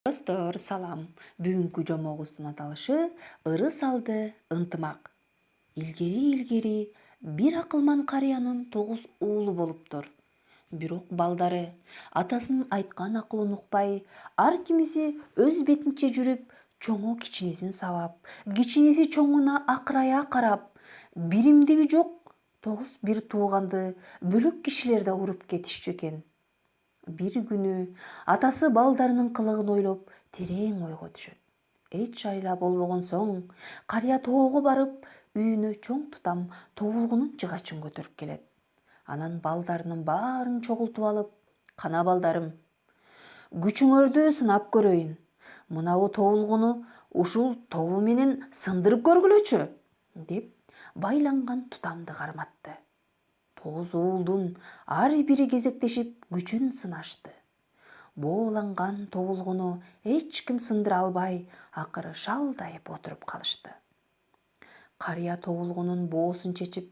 Достор, салам. Бүгүнкү жомогубуздун аталышы ырыс алды ынтымак. Илгери бир акылман карыянын 9 уулу болуптур. Бирок балдары атасынын айткан акылын укпай, ар кимиси өз бетинче жүрүп, чоңу кичинесин сабап, кичинеси чоңуна акырая карап, биримдиги жок 9 бир тууганды бөлөк кишилерде уруп кетишчү экен. Бир күнү атасы балдарынын кылыгын ойлоп терең ойго түшөт. Эч айла болбогон соң карыя тоого барып, үйүнө чоң тутам тобулгунун жыгачын көтөрүп келет. Анан балдарынын баарын чогултуп алып, кана балдарым, күчүңөрдү сынап көрөйүн. Мынабу тобулгуну ушул тобу менен сындырып көргүлөчү, деп байланган тутамды карматты. 9 уулдун ар бири кезектешип күчүн сынашты. Бооланган тобулгуну эч ким сындыра албай, акыры шалдайып отуруп калышты. Карыя тобулгунун боосун чечип,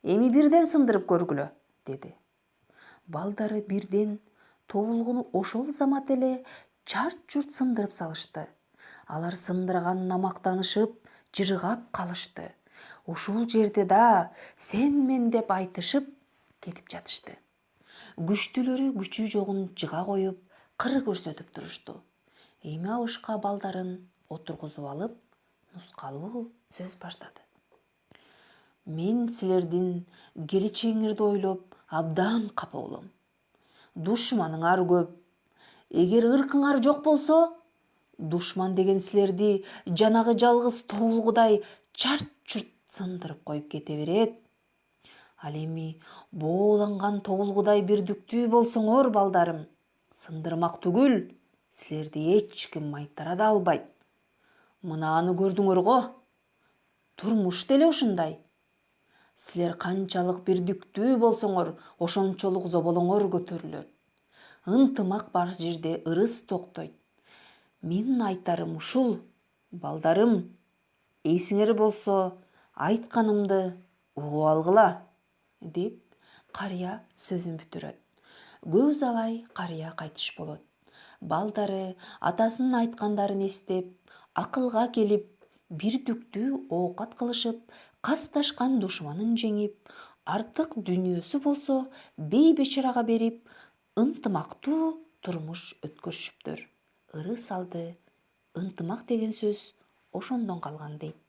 эми бирден сындырып көргүлө, деди. Балдары бирден тобулгуну ошол замат эле чарт-чурт сындырып салышты. Алар сындырганына мактанышып, жыргап калышты. Ушул жерде да сен мен деп айтышып кетип жатышты. Күчтүүлөрү күчү жогун жыга коюп, кыр көрсөтүп турушту. Эми абышка балдарын отургузуп алып, нускалуу сөз баштады. Мен силердин келечегиңерди ойлоп абдан капа болом. Душманыңар көп. Эгер ыркыңар жок болсо, душман деген силерди жанагы жалгыз тобулгудай чарт-чурт сындырып коюп кете берет. Ал эми бооланган тобулгудай бирдиктүү болсоңор, балдарым, сындырмак түгүл, силерди эч ким майтара да албайт. Мынаны көрдүңөр го, турмуш деле ушундай. Силер канчалык бирдиктүү болсоңор, ошончолук зоболоңор көтөрүлөт. Ынтымак бар жерде ырыс токтойт. Менин айтарым ушул, балдарым, эсиңер болсо, айтканымды угуп алгыла, деп карыя сөзүн бүтүрөт. Көп узабай карыя кайтыш болот. Балдары атасынын айткандарын эстеп, акылга келип, бирдиктүү оокат кылышып, касташкан душманын жеңип, артык дүнүйөсү болсо бейбечарага берип, ынтымактуу турмуш өткөрүшүптүр. Ырыс алды ынтымак деген сөз ошондон калган дейт.